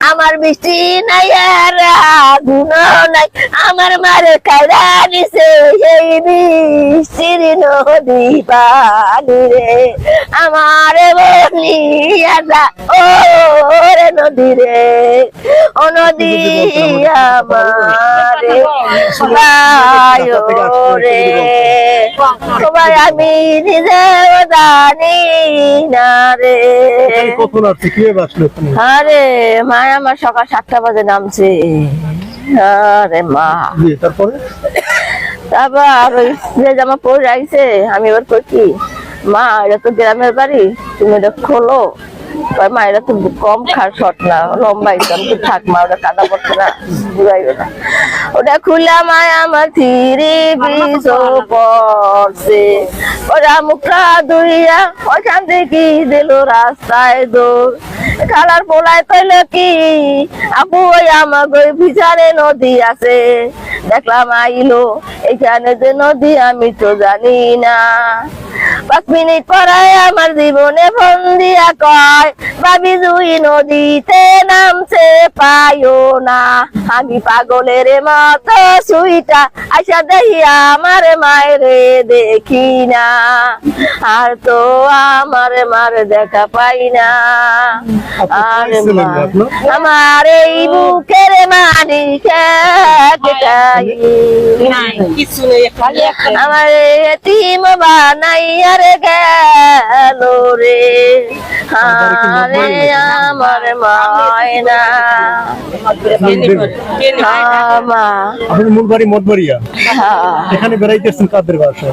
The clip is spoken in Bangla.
আমার বৃষ্টি নাই আর আগুন নাই আমার মারে কাইরা নিছে এই বৃষ্টির নদী পানি রে আমারে বলিয়া যা ও রে নদী রে ও নদী আমারে রে সবাই আমি নিজে জানি না রে। আরে মা আমার সকাল 7টা বাজে নামছে। আরে মা তারপর ওই যে জামা পরে আইছে আমি এবার করছি মা এটা তো গ্রামের বাড়ি তুমি এটা খোলো মা এটা তো কম খার শর্ট না লম্বা একদম তো থাক মা ওটা কাদা পড়ছে না বুঝাইও না ওটা খুলে মায় আমার থিরি বিষ পড়ছে ওরা মুখটা ধুইয়া ওখান থেকে দিল রাস্তায় দৌড় খালার পোলায় কইল কি আপু ওই আমার ওই বিচারে নদী আছে দেখলাম আইলো এখানে যে নদী আমি তো জানি না 5 মিনিট পরে আমার জীবনে ফোন দিয়া কয় ভাবি জুই নদীতে নামছে পাইও না আমি পাগলের মতো সুইটা আইসা দেখি আমার মায়েরে দেখি না আর তো আমার মার দেখা পাই না আর আমার এই বুকের মানি আমার এতিম বানাইয়া রে গেল রে আরে আমার মায়না মূল বাড়ি মঠবাড়িয়া, এখানে বেড়াইতেছেন কাদের বাসা?